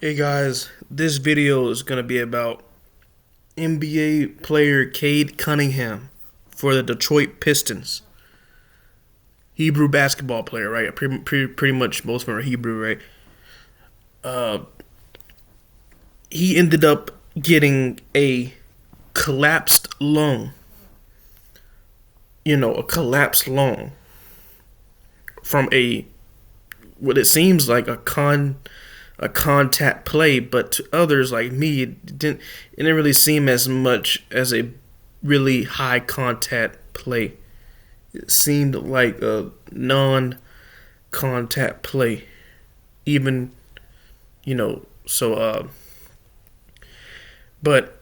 Hey guys, this video is going to be about NBA player Cade Cunningham for the Detroit Pistons. Hebrew basketball player, right? Pretty much most of them are Hebrew, right? Uh, he ended up getting a collapsed lung. A collapsed lung from what it seems like a contact play, but to others like me, it didn't really seem as much as a really high contact play. It seemed like a non-contact play, even so. But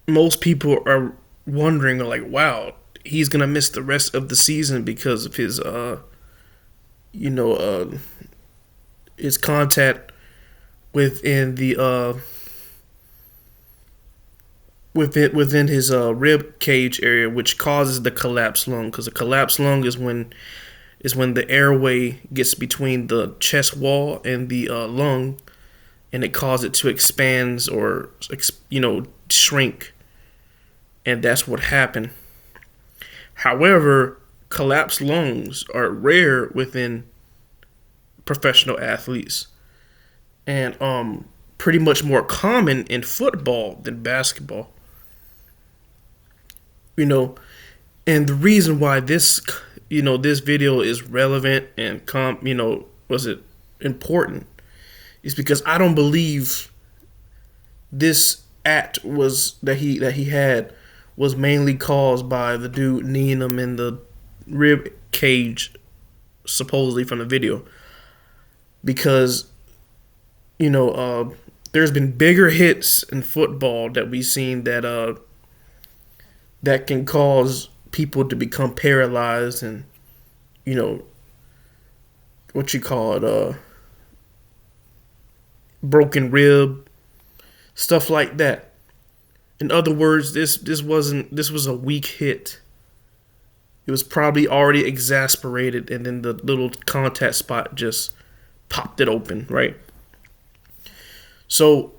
most people are wondering, like, wow, he's gonna miss the rest of the season because of you know, uh, his contact within the within his rib cage area, which causes the collapsed lung. Because the collapsed lung is when the airway gets between the chest wall and the lung, and it causes it to expand or shrink, and that's what happened. However, collapsed lungs are rare within professional athletes, and pretty much more common in football than basketball. You know, and the reason why this video is relevant and was it important is because I don't believe this act was that he had was mainly caused by the dude kneeing him in the rib cage, supposedly from the video, because there's been bigger hits in football that we've seen that can cause people to become paralyzed and you know what you call it, broken rib, stuff like that. In other words, this was a weak hit. It was probably already exasperated, and then the little contact spot just popped it open, right? So,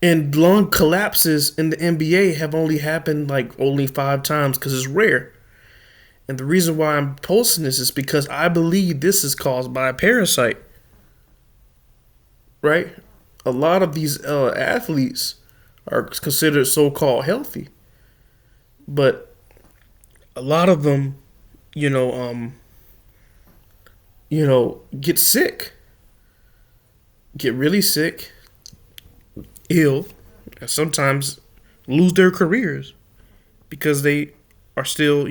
and lung collapses in the NBA have only happened like only 5 times because it's rare. And the reason why I'm posting this is because I believe this is caused by a parasite, right? A lot of these athletes are considered so-called healthy, but a lot of them, you know, um, get sick, get really sick, ill, and sometimes lose their careers because they are still,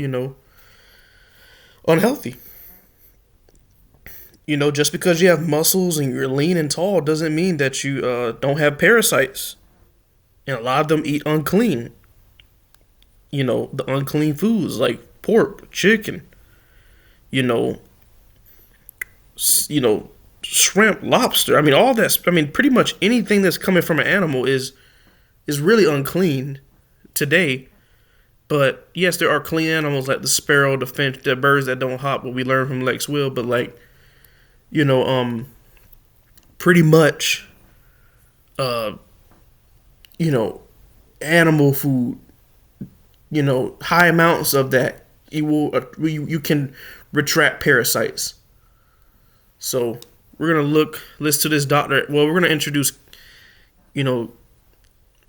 unhealthy. Just because you have muscles and you're lean and tall doesn't mean that you don't have parasites. And a lot of them eat unclean. The unclean foods like pork, chicken, you know, you know, shrimp, lobster. I mean, all that. I mean, pretty much anything that's coming from an animal is really unclean today. But yes, there are clean animals like the sparrow, the finch, the birds that don't hop. What we learned from Lex Will, but like you know, pretty much, uh, you know, animal food. High amounts of that you can retract parasites. So we're gonna listen to this doctor. Well, we're gonna introduce, you know,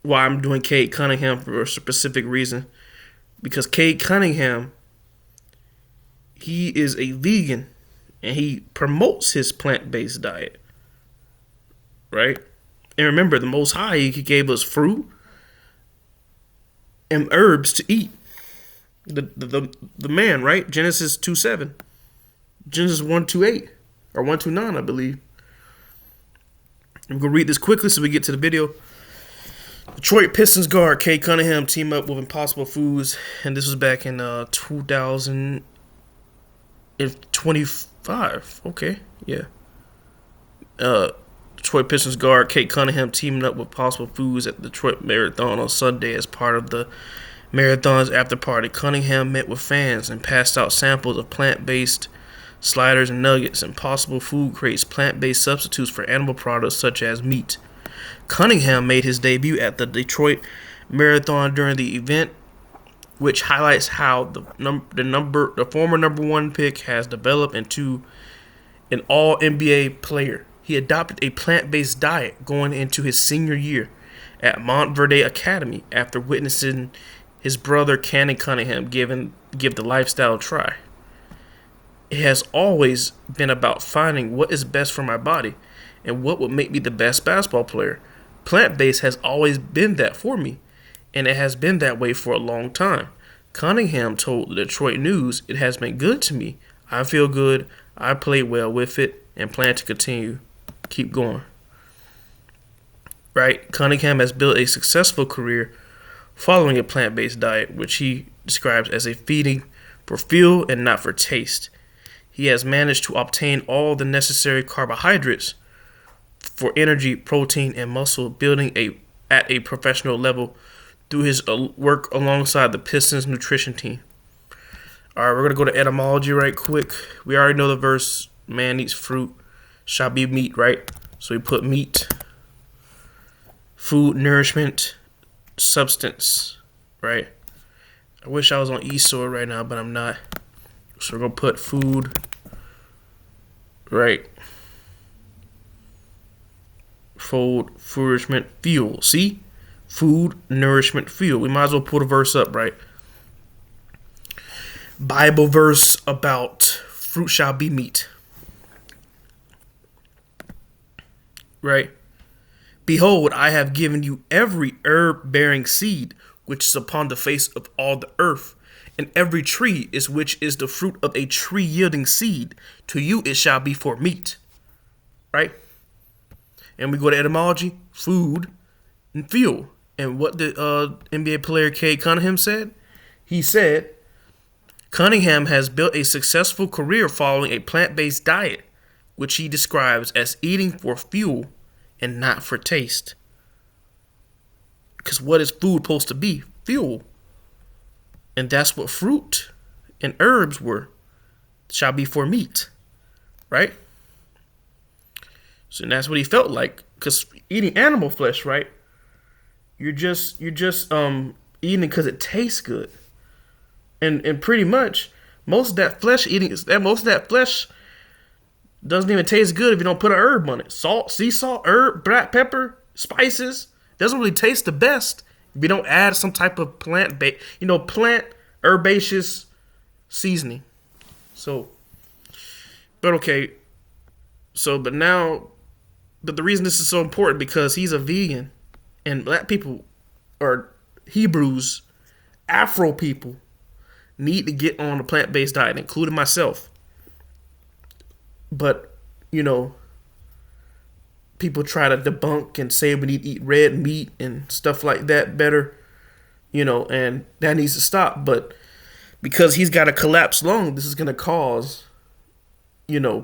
why I'm doing Cade Cunningham for a specific reason. Because Cade Cunningham, he is a vegan and he promotes his plant-based diet, right? And remember, the Most High, he gave us fruit and herbs to eat. The man, right? Genesis 2:7, Genesis 1:28 or 1:29, I believe. I'm gonna read this quickly so we get to the video. Detroit Pistons guard Cade Cunningham team up with Impossible Foods, and this was back in 2025. Okay, yeah. Detroit Pistons guard Cade Cunningham teaming up with Possible Foods at the Detroit Marathon on Sunday as part of the marathon's after party. Cunningham met with fans and passed out samples of plant-based sliders, and nuggets. Impossible Food creates plant-based substitutes for animal products such as meat. Cunningham made his debut at the Detroit Marathon during the event, which highlights how the former number one pick has developed into an all NBA player. He adopted a plant-based diet going into his senior year at Montverde Academy after witnessing his brother Cannon Cunningham give the lifestyle a try. It has always been about finding what is best for my body and what would make me the best basketball player. Plant-based has always been that for me, and it has been that way for a long time. Cunningham told the Detroit News, "It has been good to me. I feel good. I played well with it and plan to continue. Keep going." Right? Cunningham has built a successful career following a plant-based diet, which he describes as a feeding for fuel and not for taste. He has managed to obtain all the necessary carbohydrates for energy, protein, and muscle building at a professional level through his work alongside the Pistons nutrition team. All right, we're going to go to etymology right quick. We already know the verse, man eats fruit, shall be meat, right? So we put meat, food, nourishment, substance, right? I wish I was on eSword right now, but I'm not. So we're going to put food, right? Food, nourishment, fuel. See? Food, nourishment, fuel. We might as well pull the verse up, right? Bible verse about fruit shall be meat. Right? Behold, I have given you every herb bearing seed which is upon the face of all the earth, and every tree is which is the fruit of a tree yielding seed. To you it shall be for meat. Right? And we go to etymology, food, and fuel. And what the NBA player Cade Cunningham said? He said, Cunningham has built a successful career following a plant-based diet, which he describes as eating for fuel and not for taste. Because what is food supposed to be? Fuel. And that's what fruit and herbs were. Shall be for meat. Right? So that's what he felt like. Because eating animal flesh, right? You're just eating it because it tastes good. And pretty much most of that flesh doesn't even taste good if you don't put an herb on it. Salt, sea salt, herb, black pepper, spices. Doesn't really taste the best if you don't add some type of plant herbaceous seasoning. So, but okay. So, but the reason this is so important because he's a vegan, and black people, or Hebrews, Afro people, need to get on a plant-based diet, including myself. But, people try to debunk and say we need to eat red meat and stuff like that better, and that needs to stop. But because he's got a collapsed lung, this is going to cause,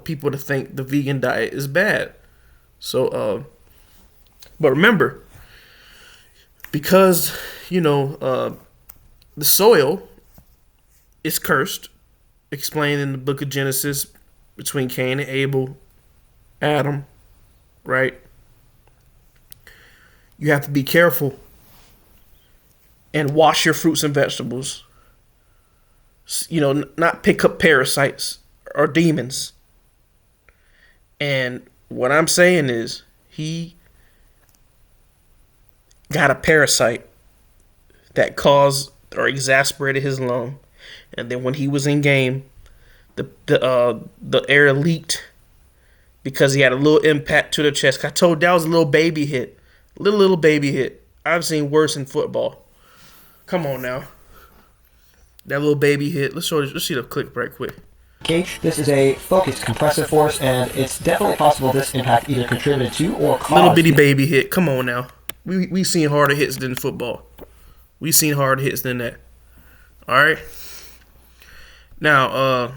people to think the vegan diet is bad. So, but remember, because, the soil is cursed, explained in the book of Genesis between Cain and Abel, Adam, right? You have to be careful and wash your fruits and vegetables. Not pick up parasites or demons. And what I'm saying is he got a parasite that caused or exasperated his lung. And then when he was in game, the air leaked because he had a little impact to the chest. I told you that was a little baby hit. Little baby hit. I've seen worse in football. Come on now. That little baby hit. Let's see the clip right quick. Cade, this is a focused compressive force, and it's definitely possible this impact either contributed to or caused... Little bitty baby hit. Come on now. We seen harder hits than football. We seen harder hits than that. All right. Now,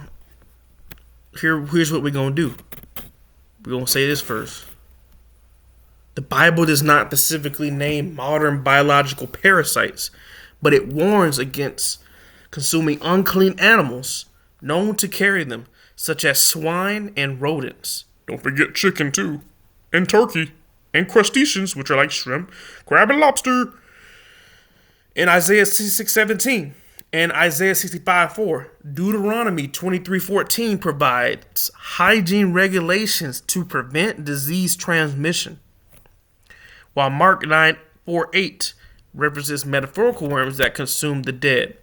here's what we're going to do. We're going to say this first. The Bible does not specifically name modern biological parasites, but it warns against consuming unclean animals known to carry them, such as swine and rodents. Don't forget chicken, too, and turkey, and crustaceans, which are like shrimp, crab, and lobster. In Isaiah 66:17 and Isaiah 65:4, Deuteronomy 23:14 provides hygiene regulations to prevent disease transmission, while Mark 9:4-8 references metaphorical worms that consume the dead.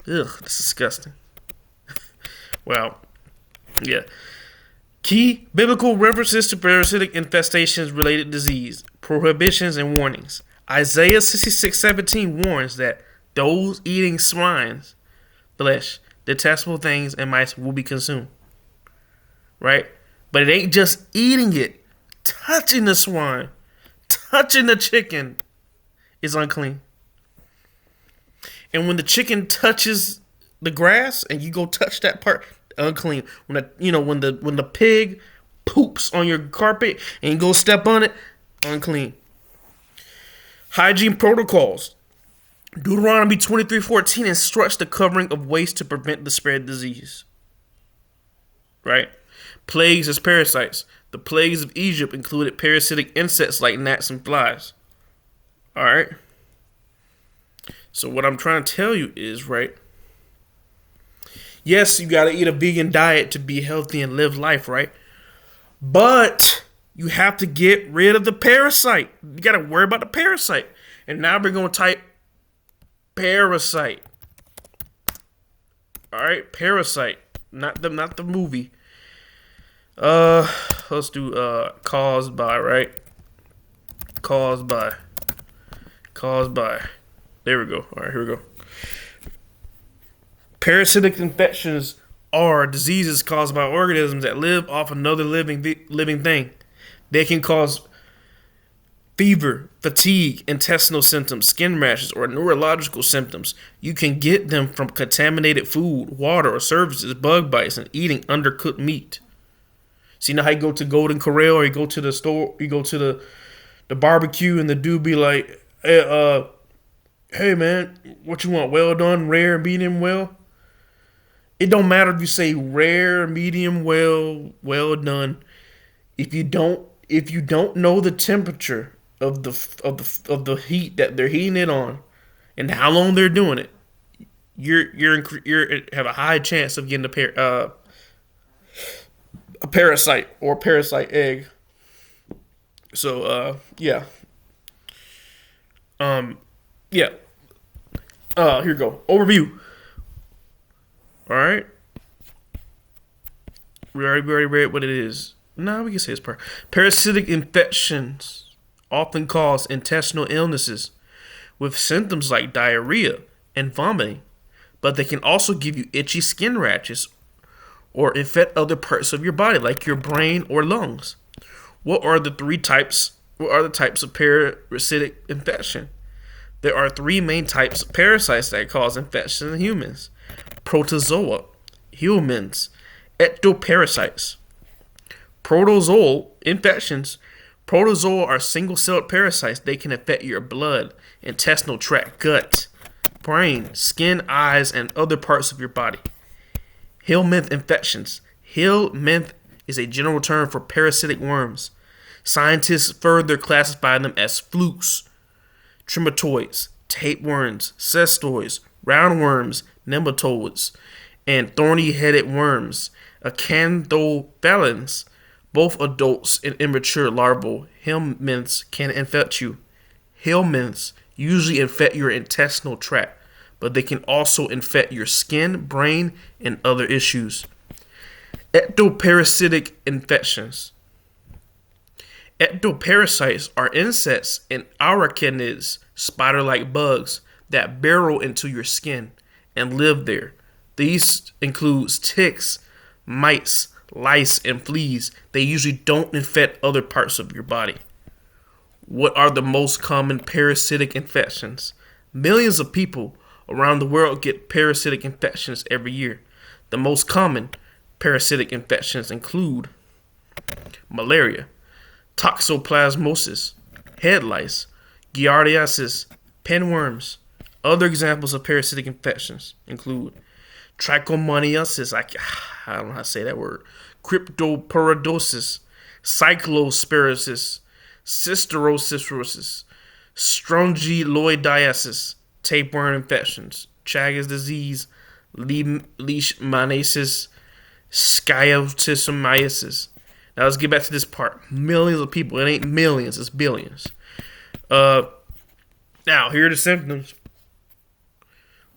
Ugh, that's disgusting. Well, yeah. Key biblical references to parasitic infestations related disease, prohibitions, and warnings. Isaiah 66:17 warns that those eating swine's flesh, detestable things, and mice will be consumed. Right? But it ain't just eating it. Touching the swine, touching the chicken is unclean. And when the chicken touches the grass and you go touch that part, unclean. When the pig poops on your carpet and you go step on it, unclean. Hygiene protocols. Deuteronomy 23:14 instructs the covering of waste to prevent the spread of disease. Right? Plagues as parasites. The plagues of Egypt included parasitic insects like gnats and flies. Alright? So what I'm trying to tell you is, right? Yes, you gotta eat a vegan diet to be healthy and live life, right? But you have to get rid of the parasite. You gotta worry about the parasite. And now we're gonna type Parasite. Alright, Parasite. Not the movie. Let's do caused by, right? Caused by. There we go. Alright, here we go. Parasitic infections are diseases caused by organisms that live off another living thing. They can cause fever, fatigue, intestinal symptoms, skin rashes, or neurological symptoms. You can get them from contaminated food, water, or services, bug bites, and eating undercooked meat. See, now how you go to Golden Corral or you go to the store, you go to the barbecue, and the dude be like, hey man, what you want? Well done, rare, medium, well? It don't matter if you say rare, medium, well done. If you don't know the temperature of the heat that they're heating it on, and how long they're doing it, you're have a high chance of getting a parasite or parasite egg. So yeah. Yeah. Here we go. Overview. All right. We already read what it is. No, we can say it's part. Parasitic infections often cause intestinal illnesses with symptoms like diarrhea and vomiting, but they can also give you itchy skin rashes or infect other parts of your body, like your brain or lungs. What are the types of parasitic infection? There are three main types of parasites that cause infection in humans: protozoa, humans, ectoparasites. Protozoal infections. Protozoa are single-celled parasites. They can affect your blood, intestinal tract, gut, brain, skin, eyes, and other parts of your body. Helminth infections. Helminth is a general term for parasitic worms. Scientists further classify them as flukes, trematoids, tapeworms, cestoids, roundworms, nematodes, and thorny-headed worms, acanthophalans. Both adults and immature larval helminths can infect you. Helminths usually infect your intestinal tract, but they can also infect your skin, brain, and other issues. Ectoparasitic infections. Ectoparasites are insects and arachnids, spider-like bugs, that burrow into your skin and live there. These include ticks, mites, lice, and fleas. They usually don't infect other parts of your body. What are the most common parasitic infections? Millions of people around the world get parasitic infections every year. The most common parasitic infections include malaria, toxoplasmosis, head lice, giardiasis, pinworms. Other examples of parasitic infections include trichomoniasis, I don't know how to say that word, cryptoperidosis, cyclosporisis, cysticercosis, strongyloidiasis, tapeworm infections, Chagas disease, leishmaniasis, schistosomiasis. Now let's get back to this part. Millions of people. It ain't millions, it's billions. Now, here are the symptoms.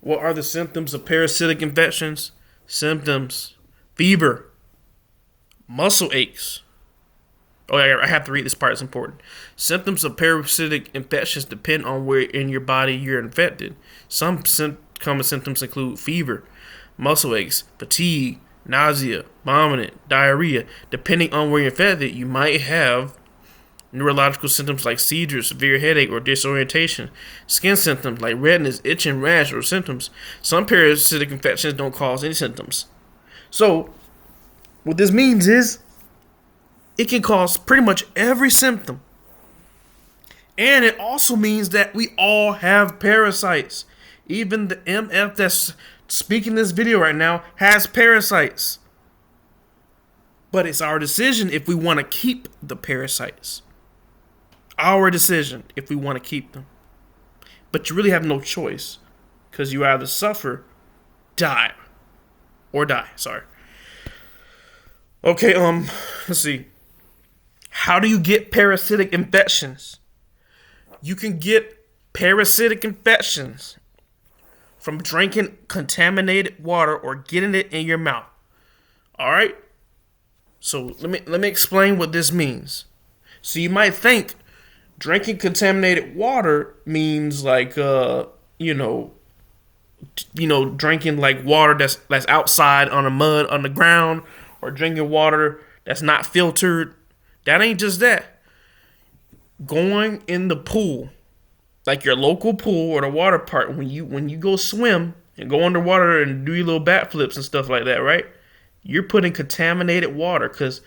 What are the symptoms of parasitic infections? Symptoms: fever, muscle aches. Oh, I have to read this part, it's important. Symptoms of parasitic infections depend on where in your body you're infected. Some common symptoms include fever, muscle aches, fatigue, nausea, vomiting, diarrhea. Depending on where you're infected, you might have neurological symptoms like seizures, severe headache, or disorientation. Skin symptoms like redness, itching, rash, or symptoms. Some parasitic infections don't cause any symptoms. So, what this means is, it can cause pretty much every symptom. And it also means that we all have parasites. Even the MF that's speaking this video right now has parasites. But it's our decision if we want to keep the parasites. Our decision if we want to keep them. But you really have no choice, because you either suffer, die. Sorry. Okay, let's see. How do you get parasitic infections? You can get parasitic infections from drinking contaminated water or getting it in your mouth. All right? So let me explain what this means. So you might think drinking contaminated water means like drinking like water that's outside on the mud on the ground, or drinking water that's not filtered. That ain't just that. Going in the pool, like your local pool or the water park, when you go swim and go underwater and do your little backflips and stuff like that, right? You're putting contaminated water, because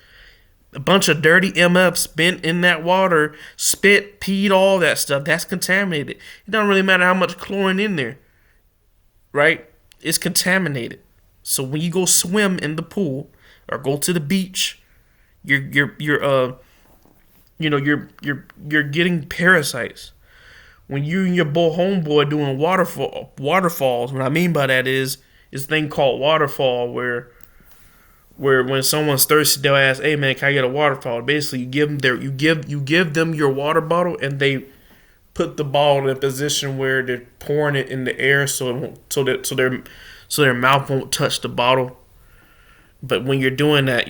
a bunch of dirty MFs been in that water, spit, peed, all that stuff. That's contaminated. It don't really matter how much chlorine in there, right? It's contaminated. So when you go swim in the pool or go to the beach, you're getting parasites. When you and your homeboy doing waterfalls, what I mean by that is this thing called waterfall, where when someone's thirsty, they'll ask, "Hey man, can I get a waterfall?" Basically, you give them your water bottle, and they put the bottle in a position where they're pouring it in the air, so their mouth won't touch the bottle. But when you're doing that,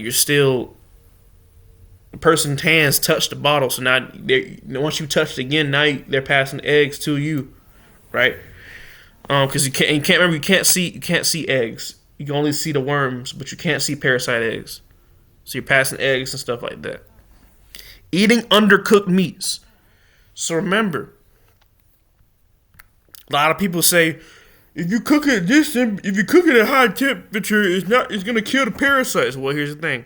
the person's hands touch the bottle, so now once you touch it again, now they're passing eggs to you, right? Because you can't see eggs. You can only see the worms, but you can't see parasite eggs. So you're passing eggs and stuff like that. Eating undercooked meats. So remember, a lot of people say, if you cook it at high temperature, it's gonna kill the parasites. Well, here's the thing.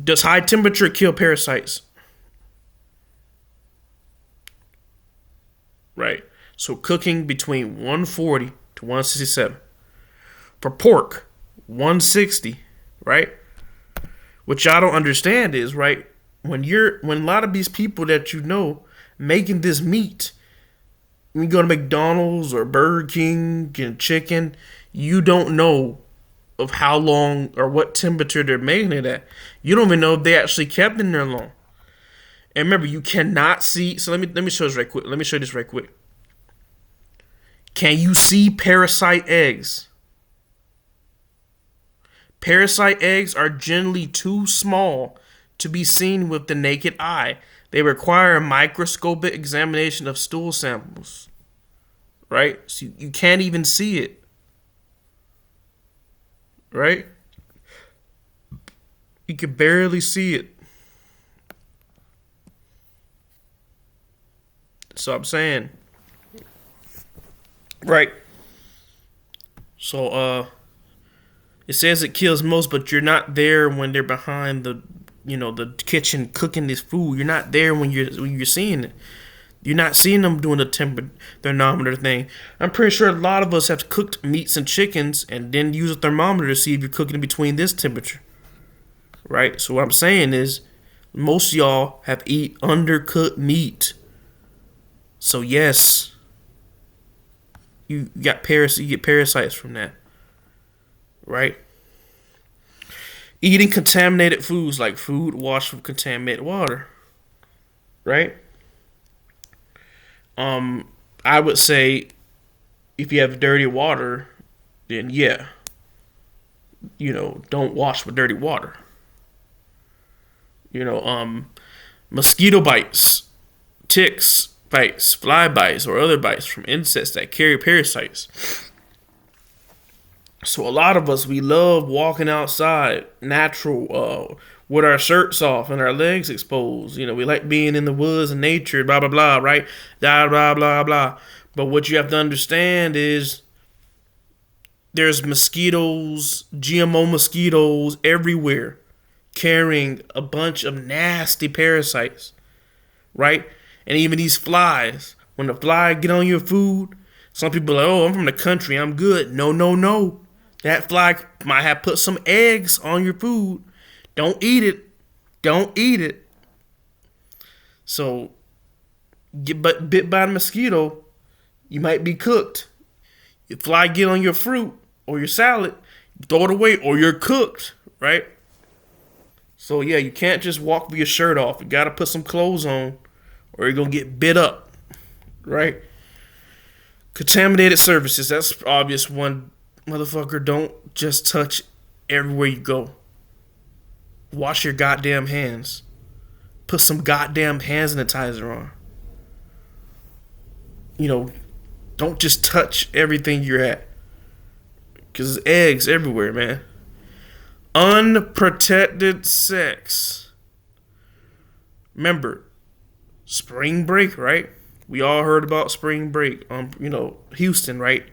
Does high temperature kill parasites? Right. So cooking between 140 to 167. For pork, 160, right? What y'all don't understand is, right, when a lot of these people that you know making this meat, when you go to McDonald's or Burger King and chicken, you don't know of how long or what temperature they're making it at. You don't even know if they actually kept in there long. And remember, you cannot see. So let me show this right quick. Let me show you this right quick. Can you see parasite eggs? Parasite eggs are generally too small to be seen with the naked eye. They require a microscopic examination of stool samples. Right? So you can't even see it. Right? You can barely see it. So I'm saying, right? So it says it kills most, but you're not there when they're behind the kitchen cooking this food. You're not there when you're seeing it. You're not seeing them doing the thermometer thing. I'm pretty sure a lot of us have cooked meats and chickens and then use a thermometer to see if you're cooking between this temperature. Right? So what I'm saying is most of y'all have eat undercooked meat. So yes, you get parasites from that. Right? Eating contaminated foods like food washed with contaminated water. Right? I would say if you have dirty water, then yeah, don't wash with dirty water. Mosquito bites, ticks bites, fly bites, or other bites from insects that carry parasites. So a lot of us, we love walking outside natural, with our shirts off and our legs exposed. We like being in the woods and nature, blah blah blah, right? Blah blah blah blah. But what you have to understand is there's mosquitoes, GMO mosquitoes everywhere, carrying a bunch of nasty parasites, right? And even these flies. When the fly get on your food, some people are like, oh, I'm from the country, I'm good. No, no, no. That fly might have put some eggs on your food. Don't eat it. Don't eat it. So, get bit by a mosquito, you might be cooked. If fly get on your fruit or your salad, throw it away or you're cooked, right? So yeah, you can't just walk with your shirt off. You gotta put some clothes on or you're gonna get bit up, right? Contaminated surfaces, that's obvious one. Motherfucker, don't just touch everywhere you go. Wash your goddamn hands. Put some goddamn hand sanitizer on. Don't just touch everything you're at. Because there's eggs everywhere, man. Unprotected sex. Remember, spring break, right? We all heard about spring break. Houston, right?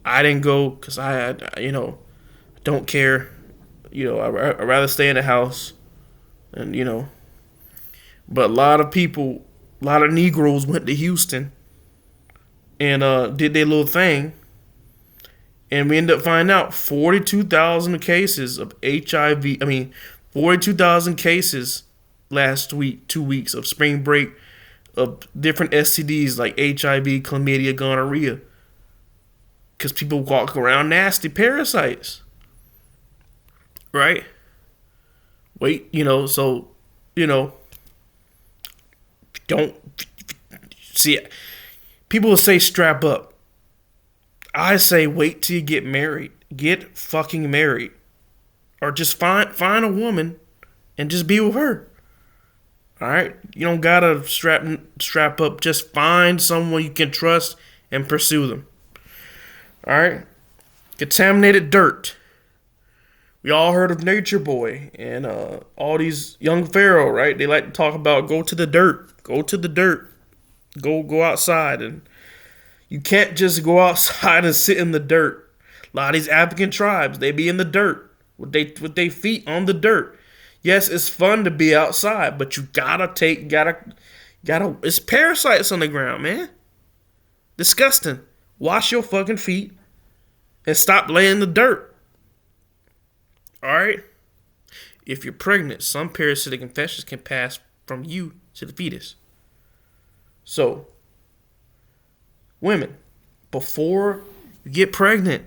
I didn't go because I had, don't care. I'd rather stay in the house. And, but a lot of people, a lot of Negroes went to Houston and did their little thing. And we ended up finding out 42,000 cases of HIV. 42,000 cases last week, 2 weeks of spring break of different STDs like HIV, chlamydia, gonorrhea. Because people walk around nasty parasites. Right? Don't see. People will say strap up. I say wait till you get married. Get fucking married. Or just find a woman and just be with her. Alright? You don't gotta strap up. Just find someone you can trust and pursue them. Alright? Contaminated dirt. We all heard of Nature Boy and all these young pharaoh, right? They like to talk about go to the dirt. Go to the dirt. Go outside. And you can't just go outside and sit in the dirt. A lot of these African tribes, they be in the dirt with their feet on the dirt. Yes, it's fun to be outside, but you gotta it's parasites on the ground, man. Disgusting. Wash your fucking feet and stop laying in the dirt. Alright? If you're pregnant, some parasitic infections can pass from you to the fetus. So, women, before you get pregnant,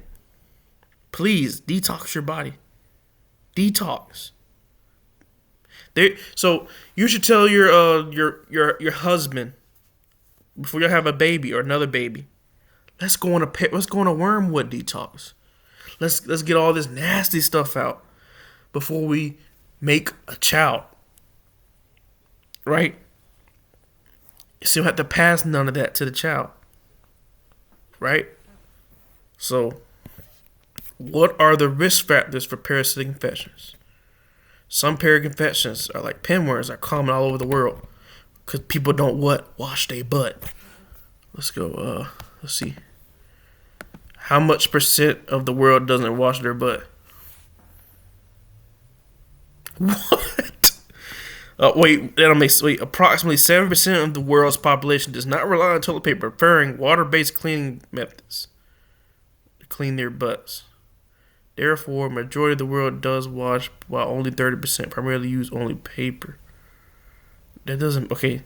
please detox your body. Detox. So you should tell your husband before you have a baby or another baby. Let's go on a wormwood detox. Let's get all this nasty stuff out before we make a child. Right? So you don't have to pass none of that to the child. Right? So, what are the risk factors for parasitic infections? Some parasitic infections are like pinworms are common all over the world because people don't wash their butt. Let's go. Let's see. How much % of the world doesn't wash their butt? What? Approximately 7% of the world's population does not rely on toilet paper, preferring water-based cleaning methods to clean their butts. Therefore, majority of the world does wash, while only 30% primarily use only paper. That doesn't okay.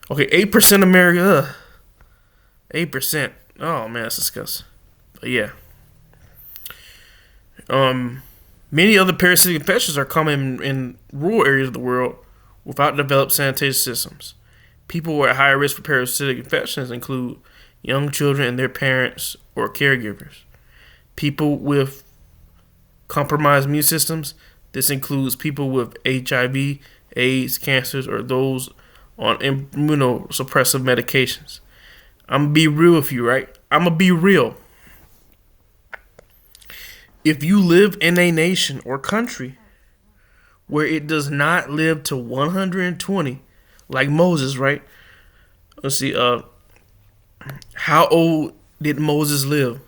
8% America. 8%. Oh man, that's disgusting. But yeah. Many other parasitic infections are common in rural areas of the world without developed sanitation systems. People who are at higher risk for parasitic infections include young children and their parents or caregivers. People with compromised immune systems. This includes people with HIV, AIDS, cancers, or those on immunosuppressive medications. I'm going to be real with you, right? I'm going to be real. If you live in a nation or country where it does not live to 120, like Moses, right? Let's see, how old did Moses live?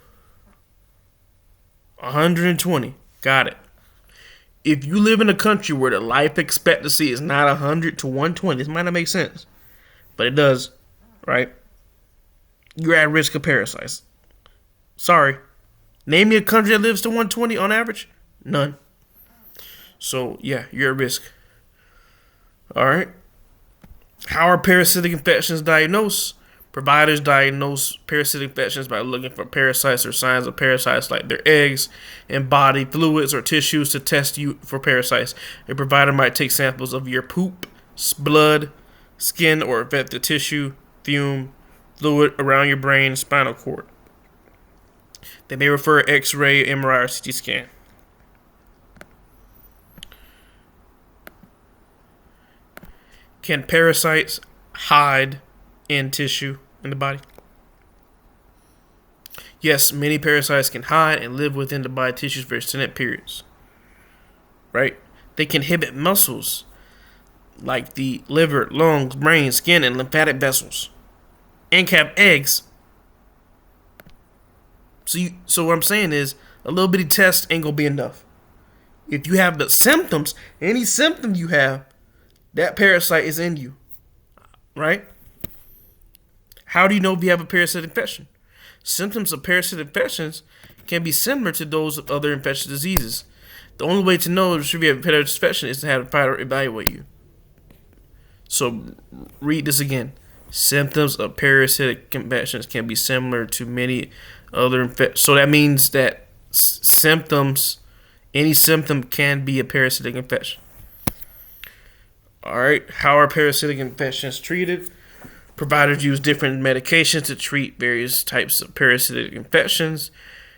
120. Got it. If you live in a country where the life expectancy is not 100 to 120, this might not make sense, but it does, right? You're at risk of parasites. Sorry. Name me a country that lives to 120 on average. None. So, yeah, you're at risk. All right. How are parasitic infections diagnosed? Providers diagnose parasitic infections by looking for parasites or signs of parasites like their eggs and body fluids or tissues to test you for parasites. A provider might take samples of your poop, blood, skin, or infected tissue, fume, fluid around your brain and spinal cord. They may refer X-ray, MRI, or CT scan. Can parasites hide in tissue in the body? Yes, many parasites can hide and live within the body tissues for extended periods. Right? They can inhibit muscles like the liver, lungs, brain, skin, and lymphatic vessels. And can have eggs. So what I'm saying is, a little bitty test ain't gonna be enough. If you have the symptoms, any symptom you have, that parasite is in you. Right? How do you know if you have a parasitic infection? Symptoms of parasitic infections can be similar to those of other infectious diseases. The only way to know if you have a parasitic infection is to have a provider evaluate you. So, read this again. Symptoms of parasitic infections can be similar to many other infections. So that means that any symptom can be a parasitic infection. Alright, how are parasitic infections treated? Providers use different medications to treat various types of parasitic infections,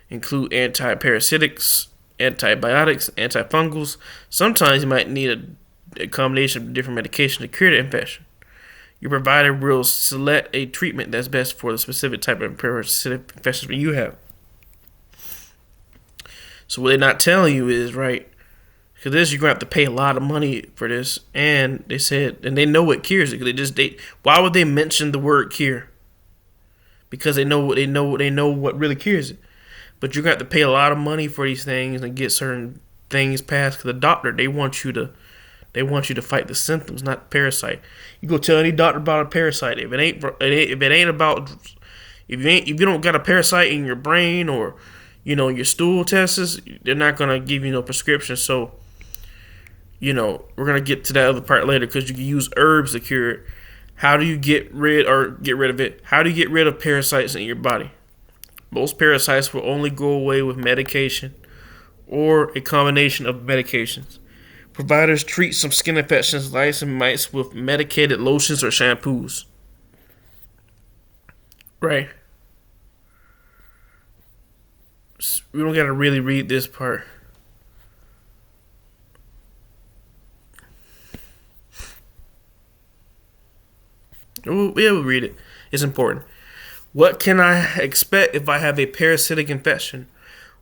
include antiparasitics, antibiotics, antifungals. Sometimes you might need a combination of different medications to cure the infection. Your provider will select a treatment that's best for the specific type of parasitic infection you have. So what they're not telling you is, right, because this, you're going to have to pay a lot of money for this. And they said, and they know what cures it. Why would they mention the word cure? Because they know what really cures it. But you're going to have to pay a lot of money for these things and get certain things passed. Because the doctor, they want you to fight the symptoms, not the parasite. You go tell any doctor about a parasite. If you don't got a parasite in your brain or, your stool tests, they're not gonna give you no prescription. So, we're gonna get to that other part later because you can use herbs to cure it. How do you get rid of it? How do you get rid of parasites in your body? Most parasites will only go away with medication or a combination of medications. Providers treat some skin infections, lice, and mites with medicated lotions or shampoos. Right. We don't gotta really read this part. We'll read it. It's important. What can I expect if I have a parasitic infection?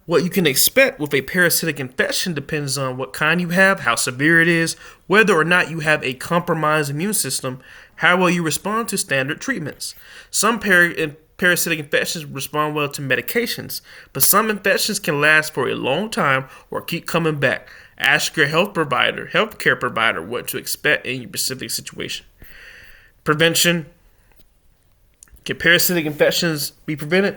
What you can expect with a parasitic infection depends on what kind you have, how severe it is, whether or not you have a compromised immune system, how well you respond to standard treatments. Some parasitic infections respond well to medications, but some infections can last for a long time or keep coming back. Ask your healthcare provider, what to expect in your specific situation. Prevention. Can parasitic infections be prevented?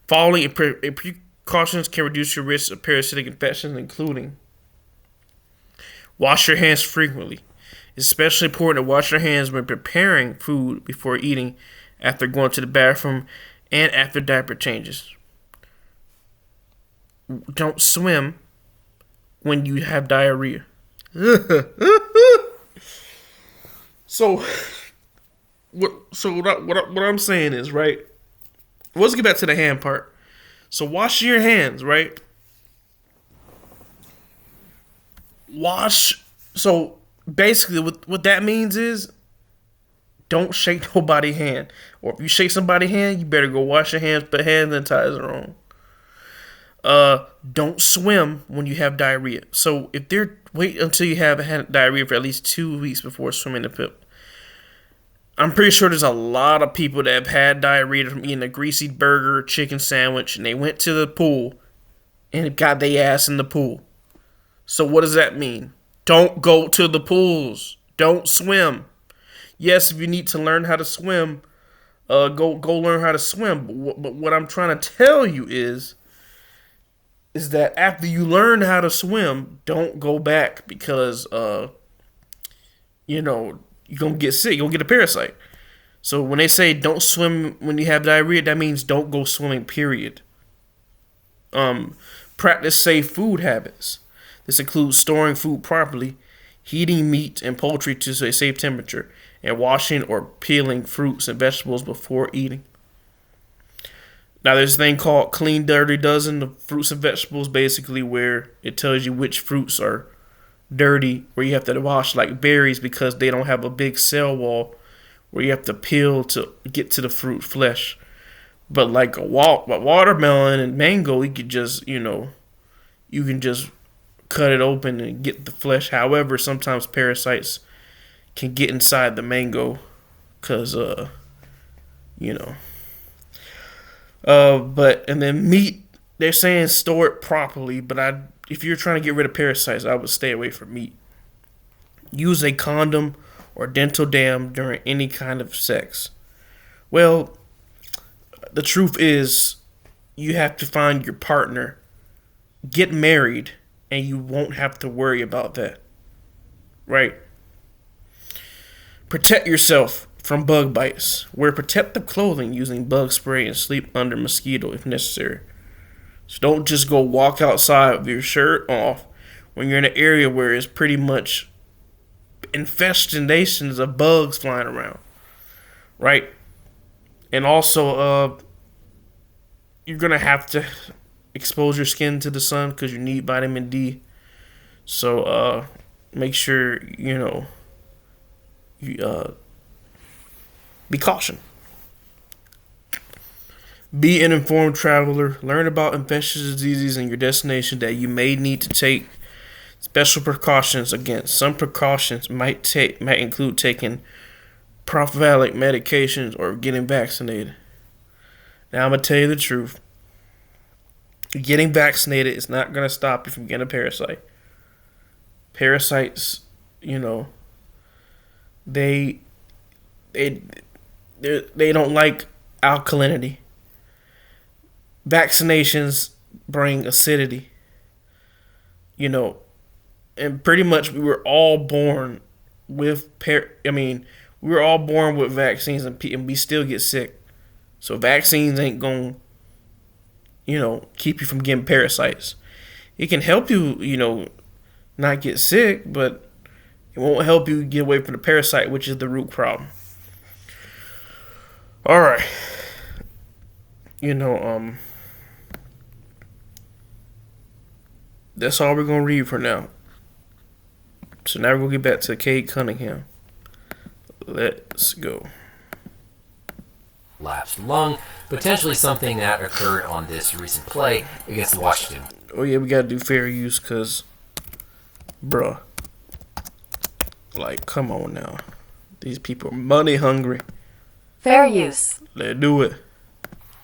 Following precautions can reduce your risk of parasitic infections, including wash your hands frequently. It's especially important to wash your hands when preparing food, before eating, after going to the bathroom, and after diaper changes. Don't swim when you have diarrhea. So, what I'm saying is, right? Let's get back to the hand part. So wash your hands, right? So basically, what that means is, don't shake nobody's hand. Or if you shake somebody's hand, you better go wash your hands, put hand sanitizer on. Don't swim when you have diarrhea. So if wait until you have had diarrhea for at least 2 weeks before swimming the pool. I'm pretty sure there's a lot of people that have had diarrhea from eating a greasy burger, chicken sandwich, and they went to the pool and got their ass in the pool. So what does that mean? Don't go to the pools. Don't swim. Yes, if you need to learn how to swim, go learn how to swim. But what I'm trying to tell you is that after you learn how to swim, don't go back, because you're going to get sick. You're going to get a parasite. So when they say don't swim when you have diarrhea, that means don't go swimming, period. Practice safe food habits. This includes storing food properly, heating meat and poultry to a safe temperature, and washing or peeling fruits and vegetables before eating. Now, there's a thing called Clean Dirty Dozen of fruits and vegetables, basically where it tells you which fruits are dirty, where you have to wash, like berries, because they don't have a big cell wall where you have to peel to get to the fruit flesh. But like a watermelon and mango, you can just cut it open and get the flesh. However, sometimes parasites can get inside the mango, because and then meat, they're saying store it properly, but if you're trying to get rid of parasites, I would stay away from meat. Use a condom or dental dam during any kind of sex. Well, the truth is, you have to find your partner, get married, and you won't have to worry about that. Right? Protect yourself from bug bites. Wear protective clothing using bug spray, and sleep under mosquito if necessary. So don't just go walk outside with your shirt off when you're in an area where it's pretty much infestations of bugs flying around. Right? And also, you're going to have to expose your skin to the sun because you need vitamin D. So make sure, you be caution. Be an informed traveler. Learn about infectious diseases in your destination that you may need to take special precautions against. Some precautions might include taking prophylactic medications or getting vaccinated. Now I'm going to tell you the truth. Getting vaccinated is not going to stop you from getting a parasite. Parasites, they don't like alkalinity. Vaccinations bring acidity. And pretty much we were all born with we were all born with vaccines, and we still get sick. So vaccines ain't going keep you from getting parasites. It can help you, not get sick, but it won't help you get away from the parasite, which is the root problem. All right. That's all we're going to read for now. So now we're going to get back to Cade Cunningham. Let's go. Lapsed lung, potentially something that occurred on this recent play against Washington. Oh yeah, we gotta do fair use, cause, bruh, like, come on now, these people are money hungry. Fair use. Let's do it.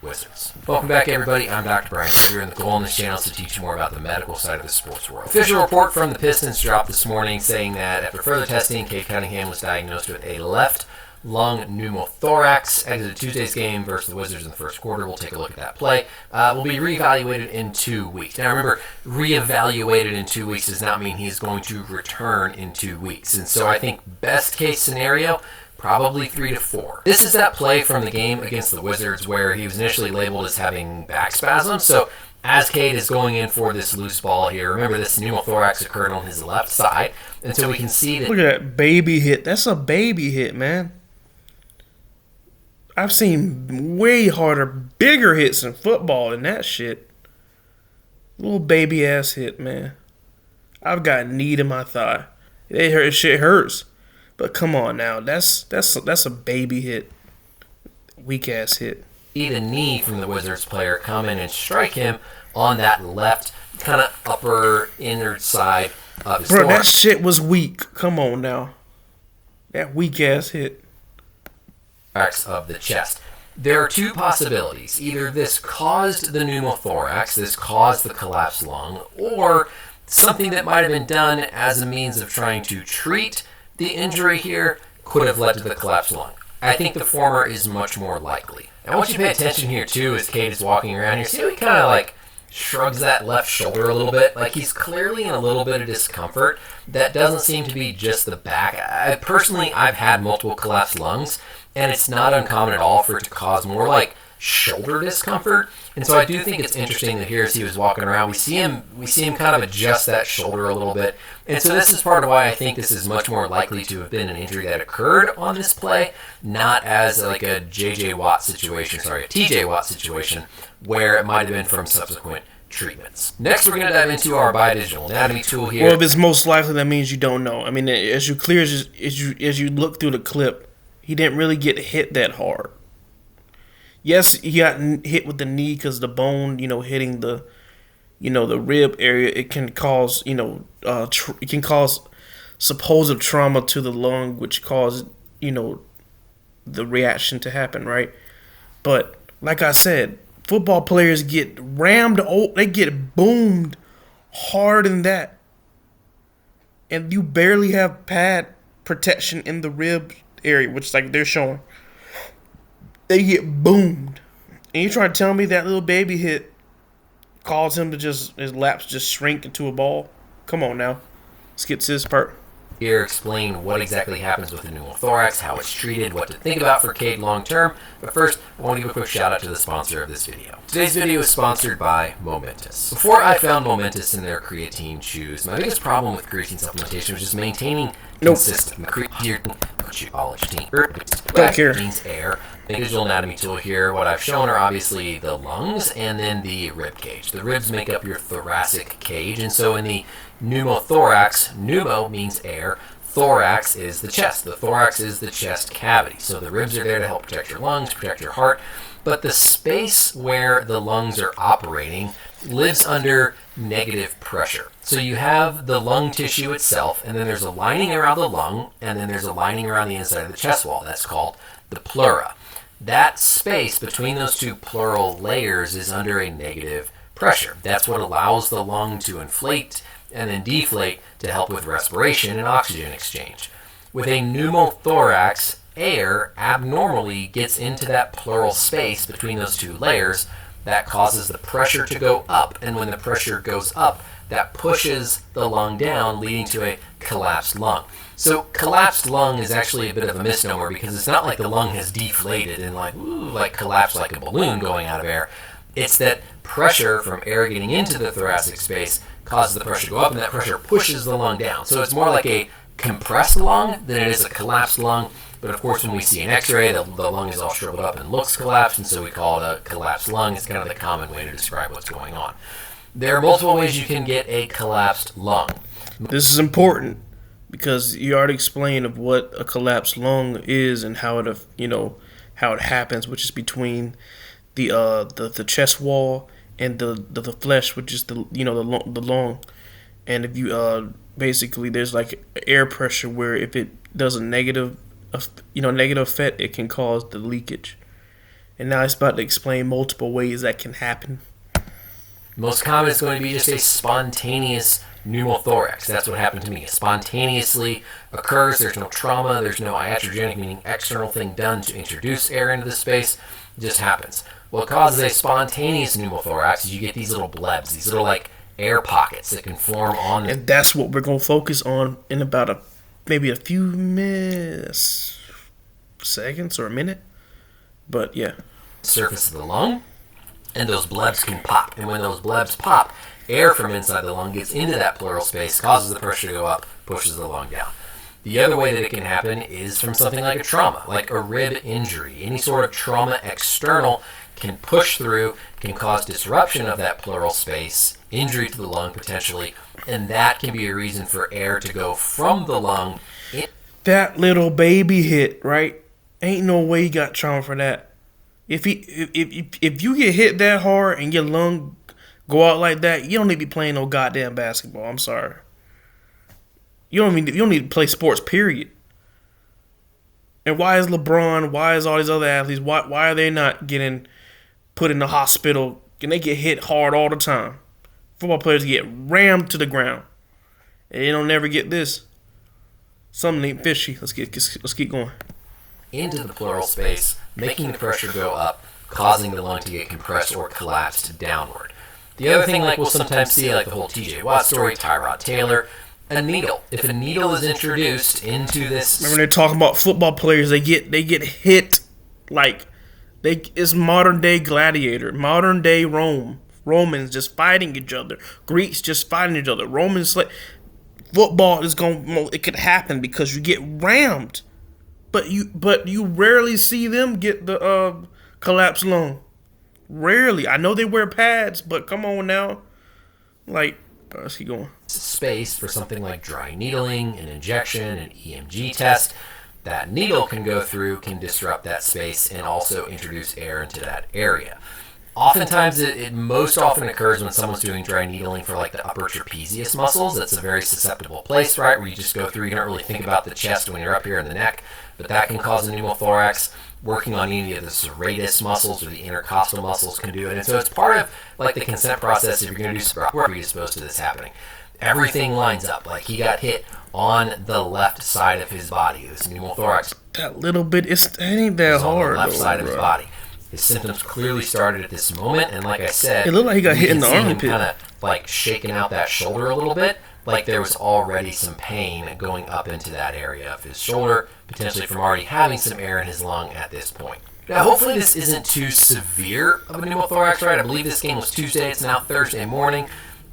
Wizards. Welcome back, everybody. I'm Dr. Brian. Here, and the goal on this channel is to teach you more about the medical side of the sports world. Official report from the Pistons dropped this morning saying that after further testing, Cade Cunningham was diagnosed with a left lung pneumothorax. Exited Tuesday's game versus the Wizards in the first quarter. We'll take a look at that play. Will be reevaluated in 2 weeks. Now remember, reevaluated in 2 weeks does not mean he's going to return in 2 weeks. And so I think best case scenario, probably 3 to 4. This is that play from the game against the Wizards where he was initially labeled as having back spasms. So as Cade is going in for this loose ball here, remember this pneumothorax occurred on his left side. And so we can see that. Look at that baby hit. That's a baby hit, man. I've seen way harder, bigger hits in football than that shit. Little baby ass hit, man. I've got a knee to my thigh. It hurt. Shit hurts. But come on now, that's a baby hit, weak ass hit. See the knee from the Wizards player come in and strike him on that left kind of upper inner side of his Bro, thorax. that shit was weak. Come on now, that weak ass hit. Of the chest. There are 2 possibilities. Either this caused the pneumothorax, this caused the collapsed lung, or something that might have been done as a means of trying to treat the injury here could have led to the collapsed lung. I think the former is much more likely. I want you to pay attention here too as Cade is walking around here. See how he kind of like shrugs that left shoulder a little bit? Like he's clearly in a little bit of discomfort. That doesn't seem to be just the back. I've had multiple collapsed lungs, and it's not uncommon at all for it to cause more like shoulder discomfort. And so I do think it's interesting that here as he was walking around, we see him kind of adjust that shoulder a little bit. And so this is part of why I think this is much more likely to have been an injury that occurred on this play, not as like a TJ Watt situation, where it might have been from subsequent treatments. Next, we're going to dive into our biodigital anatomy tool here. Well, if it's most likely, that means you don't know. I mean, as you look through the clip, he didn't really get hit that hard. Yes, he got hit with the knee because the bone, hitting the, the rib area, it can cause, it can cause supposed trauma to the lung, which caused, the reaction to happen, right? But like I said, football players get rammed, they get boomed harder than that. And you barely have pad protection in the rib area, which like they're showing. They get boomed. And you trying to tell me that little baby hit caused him to his laps just shrink into a ball? Come on now. Let's get to this part. Here explain what exactly happens with the pneumothorax, how it's treated, what to think about for Cade long term. But first, I want to give a quick shout out to the sponsor of this video. Today's video is sponsored by Momentous. Before I found Momentous in their creatine chews, my biggest problem with creatine supplementation was just maintaining consistent creatine. Don't care. Means air. The digital anatomy tool here, what I've shown are obviously the lungs and then the rib cage. The ribs make up your thoracic cage, and so in the pneumothorax, pneumo means air, thorax is the chest. The thorax is the chest cavity. So the ribs are there to help protect your lungs, protect your heart, but the space where the lungs are operating lives under negative pressure. So you have the lung tissue itself, and then there's a lining around the lung, and then there's a lining around the inside of the chest wall. That's called the pleura. That space between those 2 pleural layers is under a negative pressure. That's what allows the lung to inflate and then deflate to help with respiration and oxygen exchange. With a pneumothorax, air abnormally gets into that pleural space between those 2 layers. That causes the pressure to go up, and when the pressure goes up, that pushes the lung down, leading to a collapsed lung. So collapsed lung is actually a bit of a misnomer because it's not like the lung has deflated and like collapsed like a balloon going out of air. It's that pressure from air getting into the thoracic space causes the pressure to go up, and that pressure pushes the lung down. So it's more like a compressed lung than it is a collapsed lung. But of course, when we see an x-ray, the lung is all shriveled up and looks collapsed, and so we call it a collapsed lung. It's kind of the common way to describe what's going on. There are multiple ways you can get a collapsed lung. This is important because you already explained of what a collapsed lung is and how it happens, which is between the chest wall and the flesh, which is the lung. And if you basically there's like air pressure where if it does a negative effect, it can cause the leakage. And now it's about to explain multiple ways that can happen. Most common is going to be just a spontaneous pneumothorax. That's what happened to me. It spontaneously occurs. There's no trauma. There's no iatrogenic, meaning external thing done to introduce air into the space. It just happens. What causes a spontaneous pneumothorax is you get these little blebs, these little like air pockets that can form on. And that's what we're going to focus on in about maybe a few minutes, seconds or a minute. But yeah. Surface of the lung. And those blebs can pop. And when those blebs pop, air from inside the lung gets into that pleural space, causes the pressure to go up, pushes the lung down. The other way that it can happen is from something like a trauma, like a rib injury. Any sort of trauma external can push through, can cause disruption of that pleural space, injury to the lung potentially, and that can be a reason for air to go from the lung. That little baby hit, right? Ain't no way you got trauma for that. If you get hit that hard and your lung go out like that, you don't need to be playing no goddamn basketball. I'm sorry. You don't need to play sports, period. And why is LeBron? Why is all these other athletes? Why are they not getting put in the hospital? And they get hit hard all the time. Football players get rammed to the ground, and they don't never get this. Something ain't fishy. Let's keep going. Into the pleural space, making the pressure go up, causing the lung to get compressed or collapsed downward. The other thing, like we'll sometimes see, like the whole T.J. Watt story, Tyrod Taylor, a needle. If a needle is introduced into this, remember they're talking about football players. They get hit like it's modern day gladiator, modern day Rome. Romans just fighting each other. Greeks just fighting each other. Romans football is it could happen because you get rammed. But you rarely see them get the collapsed lung. Rarely. I know they wear pads, but come on now. Let's keep going. Space for something like dry needling, an injection, an EMG test. That needle can go through, can disrupt that space, and also introduce air into that area. Oftentimes, it most often occurs when someone's doing dry needling for like the upper trapezius muscles. That's a very susceptible place, right, where you just go through. You don't really think about the chest when you're up here in the neck, but that can cause a pneumothorax. Working on any of the serratus muscles or the intercostal muscles can do it. And so it's part of like the consent process if you're going to do sprout. We're predisposed to this happening. Everything lines up. Like he got hit on the left side of his body. This pneumothorax. That little bit, it ain't that hard. On the left side of his body. His symptoms clearly started at this moment, and like I said, it looked like he got hit in the armpit. Kind of like shaking out that shoulder a little bit, like there was already some pain going up into that area of his shoulder, potentially from already having some air in his lung at this point. Now, hopefully this isn't too severe of a pneumothorax, right? I believe this game was Tuesday. It's now Thursday morning.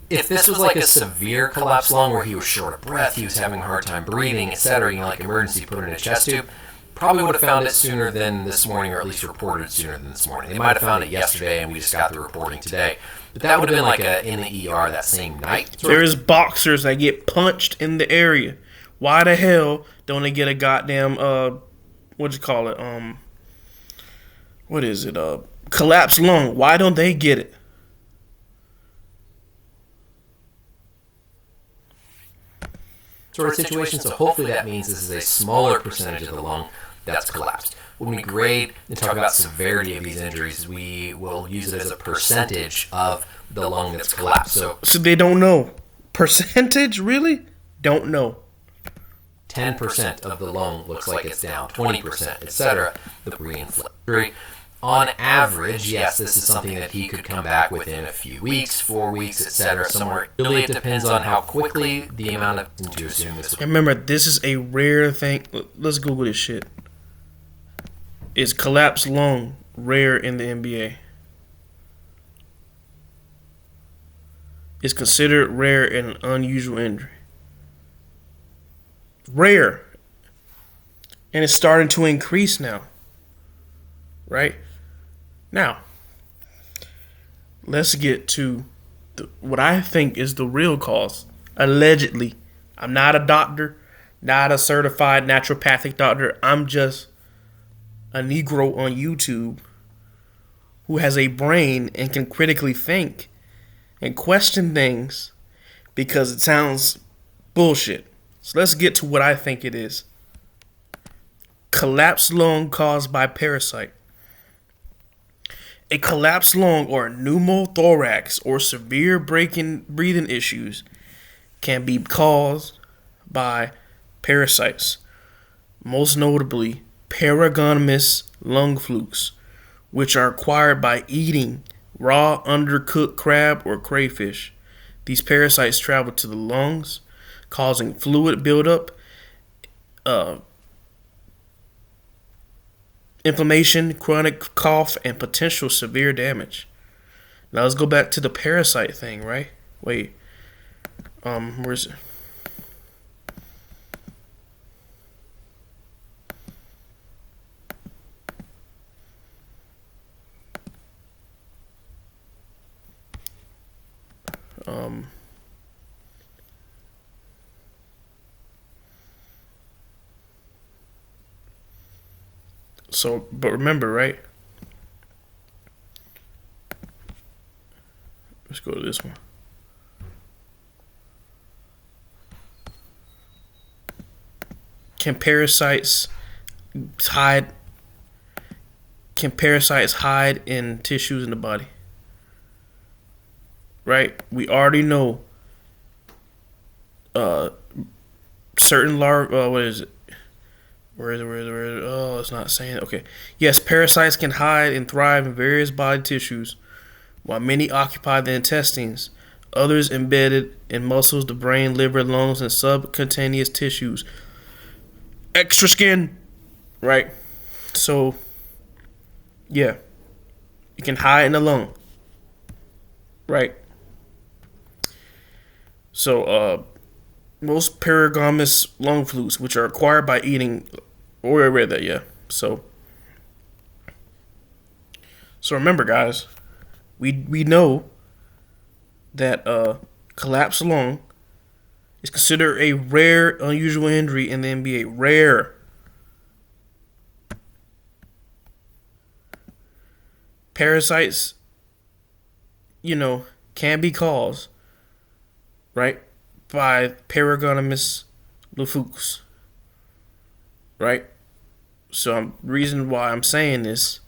If this was like a severe collapsed lung where he was short of breath, he was having a hard time breathing, etc., like emergency put in a chest tube, probably would have found it sooner than this morning, or at least reported sooner than this morning. They might have found it yesterday, and we just got the reporting today. But that would have been like in the ER that same night. There's boxers that get punched in the area. Why the hell don't they get a goddamn collapsed lung? Why don't they get it? Sort of situation. So hopefully that means this is a smaller percentage of the lung that's collapsed. When we grade and talk about severity of these injuries, we will use it as a percentage of the lung that's collapsed. So they don't know. Percentage? Really? Don't know. 10% of the lung looks like it's down, 20%, etc. The reinflammatory. On average, yes, this is something that he could come back within a few weeks, 4 weeks, etc. Somewhere. Really, it depends on how quickly the amount of to assume this. Remember, this is a rare thing. Let's Google this shit. Is collapsed lung rare in the NBA? It's considered rare and an unusual injury. Rare. And it's starting to increase now. Right? Now, let's get to what I think is the real cause. Allegedly. I'm not a doctor, not a certified naturopathic doctor. I'm just a Negro on YouTube who has a brain and can critically think and question things because it sounds bullshit. So let's get to what I think it is. Collapsed lung caused by parasite. A collapsed lung or pneumothorax or severe breathing issues can be caused by parasites, most notably Paragonymous lung flukes, which are acquired by eating raw undercooked crab or crayfish. These parasites travel to the lungs, causing fluid buildup, uh, inflammation, chronic cough, and potential severe damage. Now let's go back to the parasite thing, right? Wait, where's it? Um, but remember, right? Let's go to this one. Can parasites hide? Can parasites hide in tissues in the body? Right? We already know uh certain larvae. What is it? Where is it? Oh, it's not saying it. Okay. Yes, parasites can hide and thrive in various body tissues, while many occupy the intestines. Others embedded in muscles, the brain, liver, lungs, and subcutaneous tissues. Extra skin, right? So, yeah, you can hide in the lung, right? So, most paragonymous lung flukes, which are acquired by eating, or I read that, yeah. So remember, guys, we know that collapsed lung is considered a rare, unusual injury, and then be a rare parasites. Can be caused, right, by Paragonymous lufux, right? So the reason why I'm saying this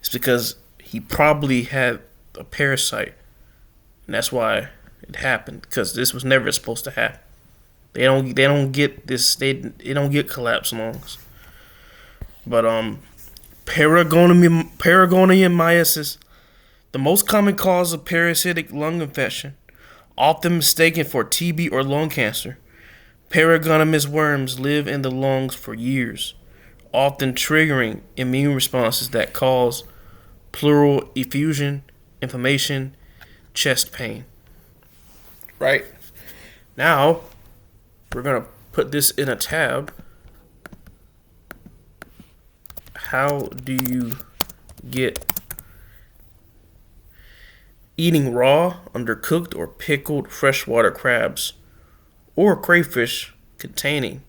is because he probably had a parasite, and that's why it happened. Because this was never supposed to happen. They don't get this. They don't get collapsed lungs. But Paragonymyces, the most common cause of parasitic lung infection, often mistaken for TB or lung cancer. Paragonymous worms live in the lungs for years, often triggering immune responses that cause pleural effusion, inflammation, chest pain. Right? Now, we're going to put this in a tab. How do you get eating raw, undercooked, or pickled freshwater crabs or crayfish containing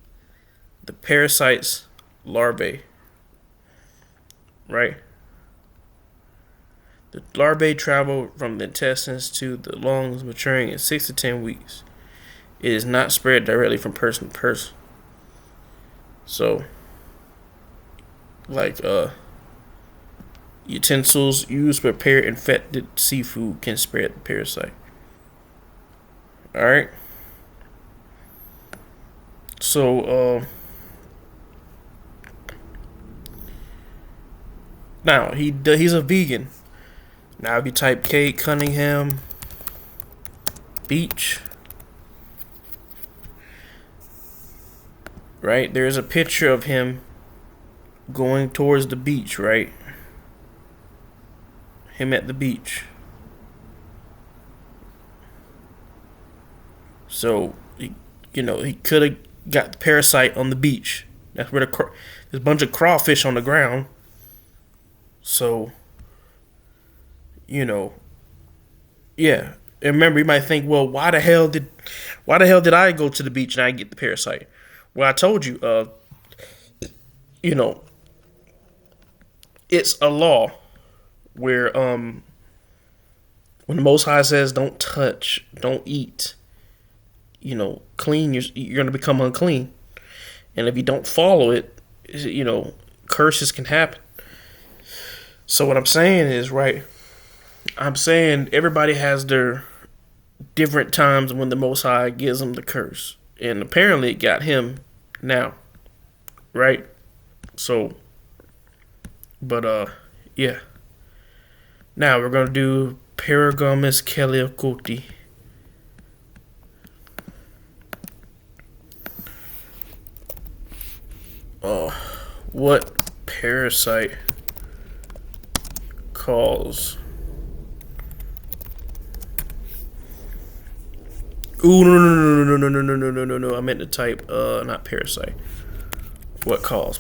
the parasites larvae? Right? The larvae travel from the intestines to the lungs, maturing in 6 to 10 weeks. It is not spread directly from person to person. So, like utensils used to prepare infected seafood can spread the parasite. Alright? So, now, he's a vegan. Now, if you type Cade Cunningham beach, right, there's a picture of him going towards the beach, right? Him at the beach. So, he could have got the parasite on the beach. That's where there's a bunch of crawfish on the ground. So, yeah. And remember, you might think, well, why the hell did I go to the beach and I get the parasite? Well, I told you, it's a law where when the Most High says don't touch, don't eat, clean, you're going to become unclean. And if you don't follow it, curses can happen. So what I'm saying is, right, I'm saying everybody has their different times when the Most High gives them the curse. And apparently it got him now, right? So, but yeah. Now we're gonna do Paragomus Keliokoti. What parasite cause? Ooh, no. I meant to type not parasite. What cause?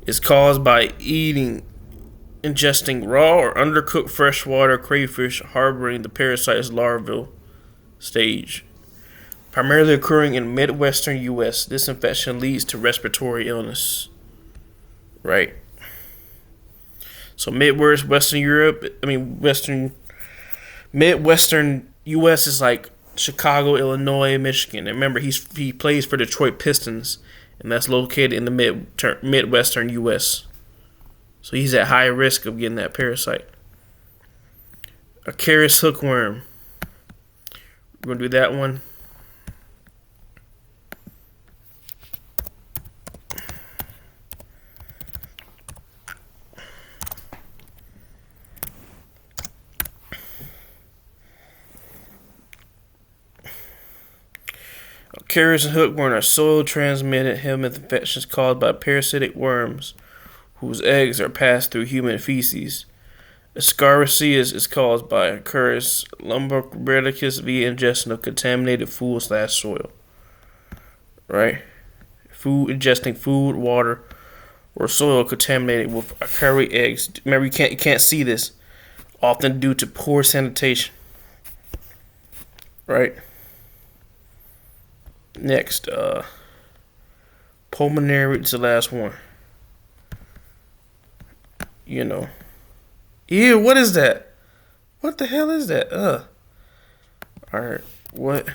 It's caused by ingesting raw or undercooked freshwater crayfish harboring the parasite's larval stage. Primarily occurring in Midwestern U.S., this infection leads to respiratory illness. Right. So Midwestern U.S. is like Chicago, Illinois, Michigan. And remember, he plays for Detroit Pistons, and that's located in the Midwestern U.S. So he's at high risk of getting that parasite. Acarus hookworm. We're gonna do that one. Acarus and hookworm are soil-transmitted helminth infections caused by parasitic worms whose eggs are passed through human feces. Ascariasis is caused by Acarus lumbricoides via ingestion of contaminated food/soil. Right? Ingesting food, water, or soil contaminated with Acarus eggs. Remember, you can't see this, often due to poor sanitation. Right? Next, pulmonary. It's the last one. Ew, what is that? What the hell is that? Alright, what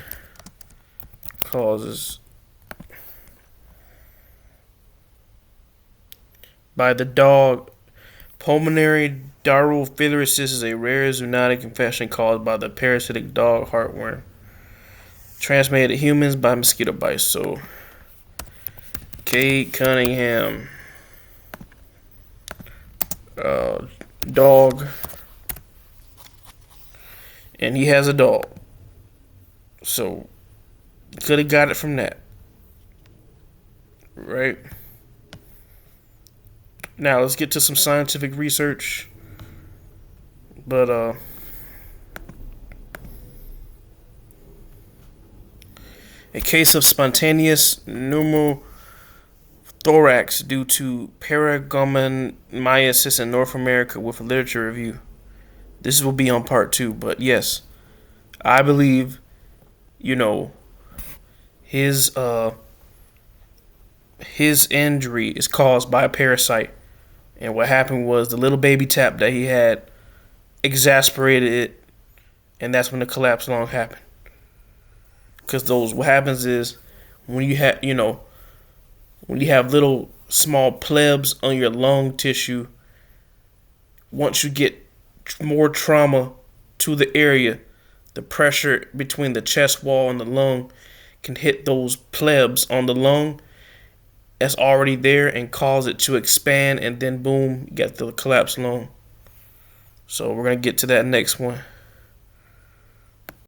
causes by the dog? Pulmonary diarrhea is a rare zoonotic infection caused by the parasitic dog heartworm. Transmitted to humans by mosquito bites. So, Cade, Cunningham, dog, and he has a dog. So, could have got it from that, right? Now let's get to some scientific research. But a case of spontaneous pneumothorax due to paragomomyiasis in North America with a literature review. This will be on part 2, but yes, I believe, his injury is caused by a parasite, and what happened was the little baby tap that he had exasperated it, and that's when the collapse lung happened. Because what happens is when you have little small plebs on your lung tissue, once you get more trauma to the area, the pressure between the chest wall and the lung can hit those plebs on the lung that's already there and cause it to expand, and then boom, you got the collapsed lung. So we're going to get to that next one.